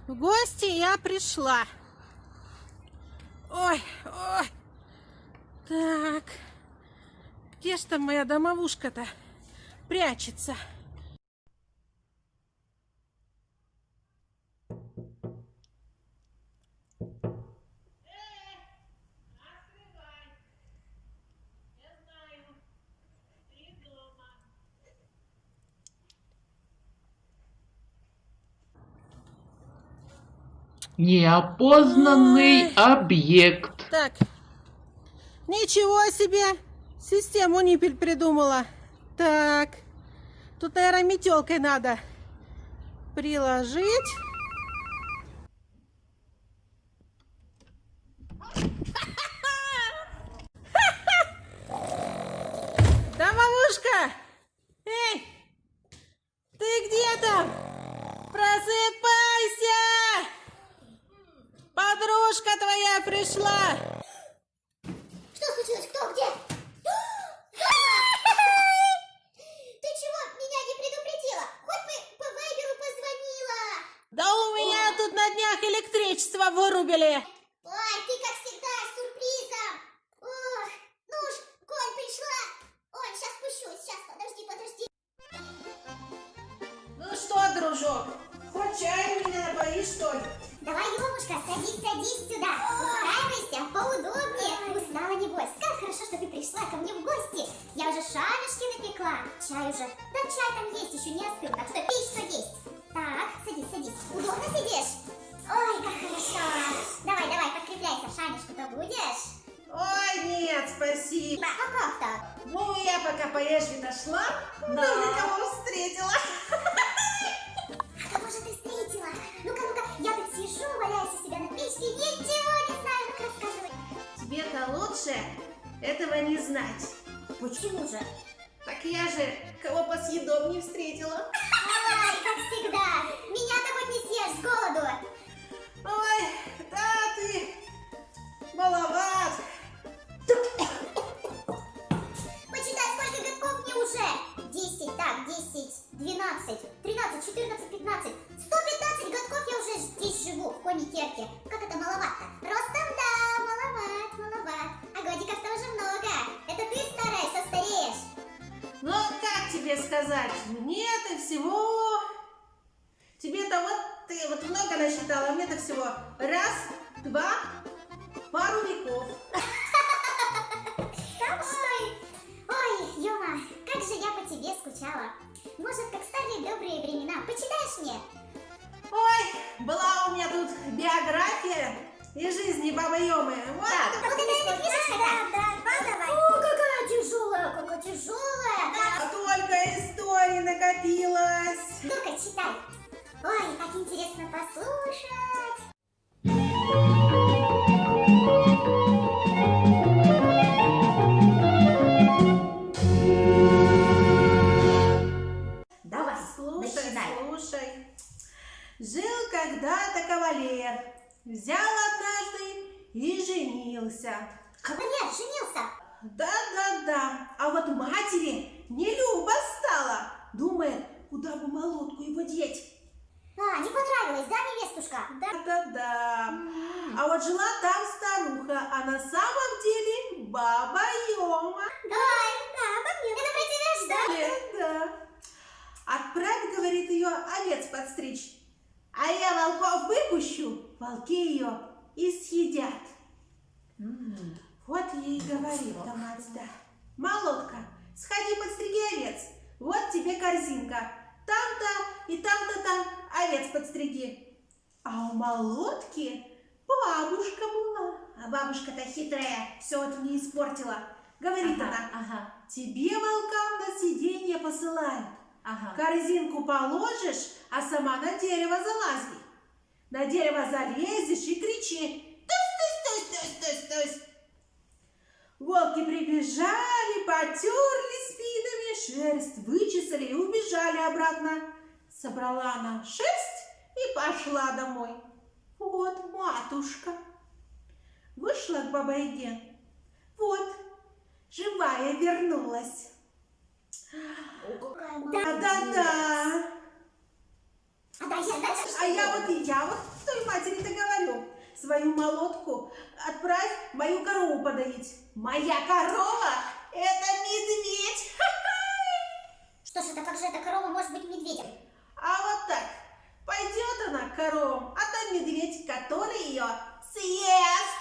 В гости я пришла. Ой, ой. Так. Где ж там моя домовушка-то прячется? Неопознанный объект. Так, ничего себе, систему Ниппель придумала. Так, тут, наверное, метелкой надо приложить. Домовушка! Эй, ты где там? Просыпайся! Подружка твоя пришла! Что случилось? Кто? Где? Ты чего меня не предупредила? Хоть бы по вайберу позвонила. Да у меня тут на днях электричество вырубили. Ой, ты как всегда с сюрпризом. Ох, ну уж, Коль пришла. Ой, сейчас спущусь. Сейчас, подожди. Ну что, дружок, хоть чаю меня напоишь, что ли? Давай, Юмушка, садись сюда. Устраивайся поудобнее. Устала, небось. Как хорошо, что ты пришла ко мне в гости. Я уже шарышки напекла. Чай уже. Да чай там есть, еще не остыл. Так что пей, что есть. Так, садись. Удобно сидишь? Ой, как хорошо. Давай, подкрепляйся. Шанишку-то будешь? Ой, нет, спасибо. А как так? Ну, я пока поешь нашла, Да. кого встретила. А кого же ты встретила? Ну-ка, я тут сижу, валяюсь у себя на печке, ничего не знаю, ну-ка рассказывай. Тебе-то лучше этого не знать. Почему же? Так я же кого посъедобнее встретила. Ай, как всегда. Меня-то хоть не съешь с голоду. Ой, да ты маловат. Почитай, сколько годков мне уже. 10, 12, 13, 14, 15. 115 годков я уже здесь живу, в Кони-Керке. Как это маловато? Ростом, да, маловат. А годиков тоже много. Это ты, старая, состареешь. Ну, как тебе сказать? Мне-то всего... Тебе-то ты много насчитала, а мне-то всего раз, два, пару веков. Ой, Юма, как же я по тебе скучала. Может, как старые добрые времена. Почитаешь мне? Ой, была у меня тут биография из жизни бабы Ёмы. Вот, Вот это книжечка, да? Давай. О, какая тяжелая. а только историй накопилось. Ну-ка, читай. Ой, как интересно послушать. Давай, начинай. Слушай. Жил когда-то кавалер, взял однажды и женился. Кавалер женился. Да. А вот матери не любо стало. Думает, куда бы молотку его деть. А, не понравилось, да, невестушка? Да. А вот жила там старуха, а на самом деле баба Ёма. Ой, да, обо мне. Это про тебя ж, да? Да. Отправь, говорит, ее овец подстричь. А я волков выпущу, волки ее и съедят. Вот ей говорит-то мать, да. Молотка, сходи подстриги овец. Вот тебе корзинка. Там-то и там-то там овец подстриги. А у молотки бабушка была. А бабушка-то хитрая, все это мне испортила. Говорит она, тебе волкам на съедение посылают. Корзинку положишь, а сама на дерево залази. На дерево залезешь и кричи: стой! Волки прибежали, потерли спинами, шерсть вычесали и убежали обратно. Собрала она шерсть и пошла домой. Вот матушка. Вышла к бабе-яге. Вот, живая вернулась. Да. А я А я вот своей матери-то говорю? Свою молотку отправь мою корову подоить. Моя корова – это медведь. Что ж это, как же эта корова может быть медведем? А вот так, пойдет она к коровам, а там медведь, который ее съест.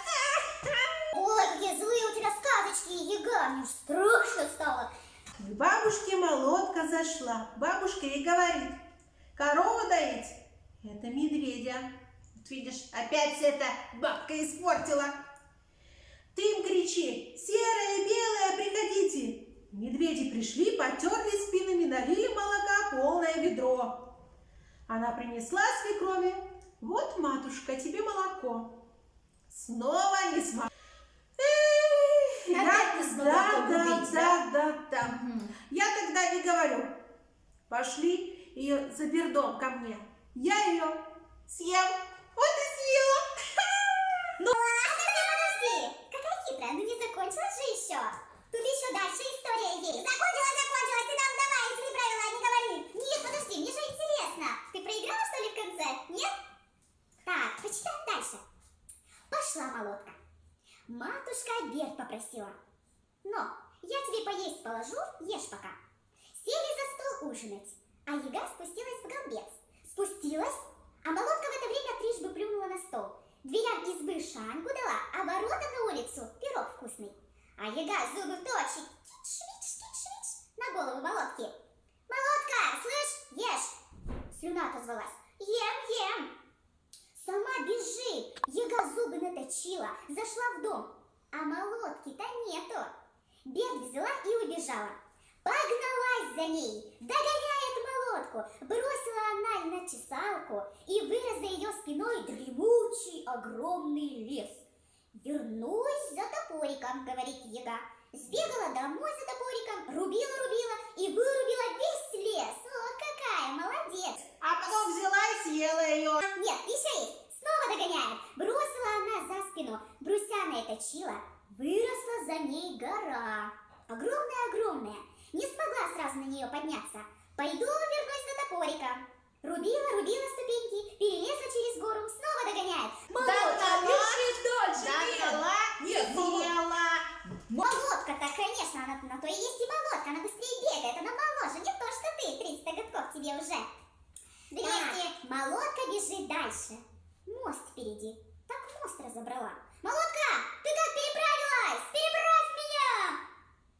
Ой, какие злые у тебя сказочки, Яга, мне уж страшно стало. К бабушке молотка зашла. Бабушка ей говорит: корову доить – это медведя. Вот видишь, опять эта бабка испортила. Ты им кричи: серая, белая, приходите. Медведи пришли, потерли спинами, налили молока полное ведро. Она принесла свекрови: вот, матушка, тебе молоко. Снова не смогла. Опять не смогла погубить, Да. Я тогда и говорю: пошли ее за бердом ко мне. Я ее съем. Вот и съела. Подожди, какая хитрая, ну не закончилась же еще. Тут еще дальше история есть. Закончилась, ты нам давай, если правила не говори. Нет, подожди, мне же интересно. Ты проиграла, что ли, в конце? Нет? Так, почитаем дальше. Пошла молотка. Матушка обед попросила. Но я тебе поесть положу, ешь пока. Сели за стол ужинать, а Яга спустилась в голбец. Спустилась, а молотка в это время трижды плюнула на стол. Дверям избы шаньгу дала, а ворота на улицу пирог вкусный. А Яга зубы точит, кич-вич, на голову молотки. Молотка, слышь, ешь. Слюна отозвалась. Ем. Сама бежит. Яга зубы наточила, зашла в дом. А молотки-то нету. Бед взяла и убежала. Погналась за ней, догоняет молотку. Бросила она на чесалку, и вырос за ее спиной дремучий огромный лес. Вернусь за топориком, говорит Яга. Сбегала домой за топориком, рубила и вырубила весь лес. Вот какая, молодец. А потом взяла и съела ее. Нет, еще есть. Снова догоняет. Бросила она за спину, брусяной точила. Выросла за ней гора. Огромная. Не смогла сразу на нее подняться. Пойду вернусь за топориком. Рубила ступеньки, перелезла через гору, снова догоняет. Догнала и съела. Молотка-то, конечно, она на то и есть и молотка. Она быстрее бегает, она моложе. Не то, что ты, 300 годков тебе уже. 200. Молотка бежит дальше. Мост впереди. Так мост разобрала. Молотка, ты как переправилась? Переправь меня!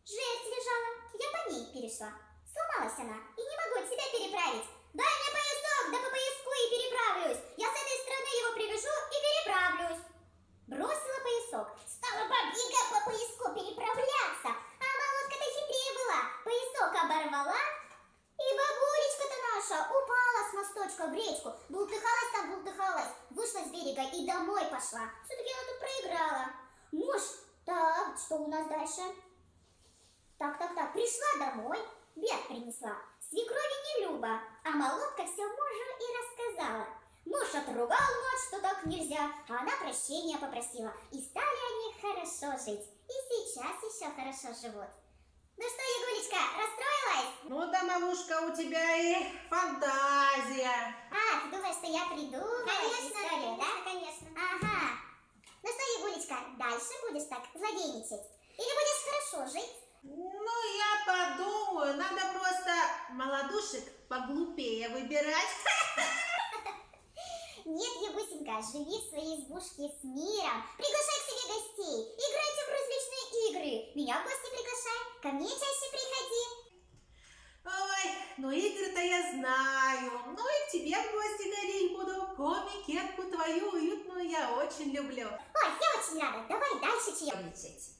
Жерть лежала. Я по ней перешла. Сломалась она и не могу тебя переправить. Дай мне поясок, да по пояску и переправлюсь. Я с этой стороны его привяжу и переправлюсь. Бросила поясок. Стала бабьяга по пояску переправляться. А молотка-то хитрее была. Поясок оборвала. И бабулечка-то наша упала с мосточка в речку. Бултыхалась. Вышла с берега и домой пошла. Все-таки она тут проиграла. Муж, так, что у нас дальше? Так. Пришла домой, бед принесла. Свекрови не люба, а молотка все мужу и рассказала. Муж отругал мать, что так нельзя, а она прощения попросила. И стали они хорошо жить. И сейчас еще хорошо живут. Ну что, Ягулечка, расстроилась? Ну, домовушка, у тебя и фантазия. А, ты думаешь, что я придумала историю, да? Конечно. Ага. Ну что, Ягулечка, дальше будешь так злодейничать? Или будешь хорошо жить? Ну, я подумаю, надо просто молодушек поглупее выбирать. Нет, Ягусенька, живи в своей избушке с миром. Приглашай к себе гостей. Играйте в различные игры. Меня в гости приглашай. Ко мне чаще приходи. Ой, ну игры-то я знаю. Ну и к тебе в гости ходить буду. Коми-кетку твою уютную я очень люблю. Ой, я очень рада. Давай дальше чаевничать.